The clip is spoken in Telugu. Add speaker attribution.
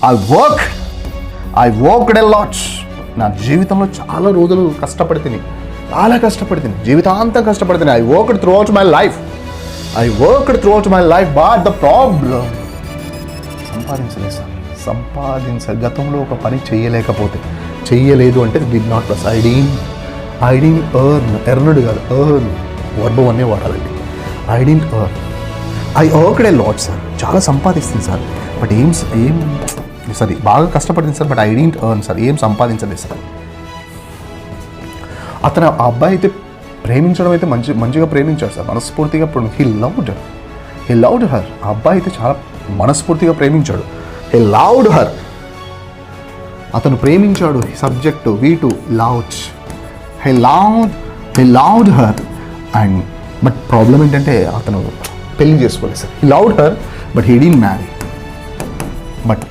Speaker 1: I worked a lot. నా జీవితంలో చాలా రోజులు కష్టపడితే, జీవితాంతం కష్టపడితే. I worked throughout my life but the problem సంపాదించలేదు సార్. గతంలో ఒక పని చెయ్యలేదు అంటే did not plus I didn't earned కాదు, వర్బం అనే వాడాలండి. I didn't I worked a lot sir. చాలా సంపాదిస్తుంది సార్, బట్ బాగా కష్టపడింది sir, but I didn't earn sir. ఏం సంపాదించలేదు సార్. అతను ఆ అబ్బాయి అయితే ప్రేమించడం అయితే మంచిగా ప్రేమించాడు సార్, మనస్ఫూర్తిగా. He loved her. ఆ అబ్బాయి అయితే చాలా మనస్ఫూర్తిగా ప్రేమించాడు. He loved her. అతను ప్రేమించాడు. Subject V2 loved. He loved her. And but problem ఏంటంటే అతను పెళ్లి చేసుకోలేదు sir. He loved her but he didn't marry. But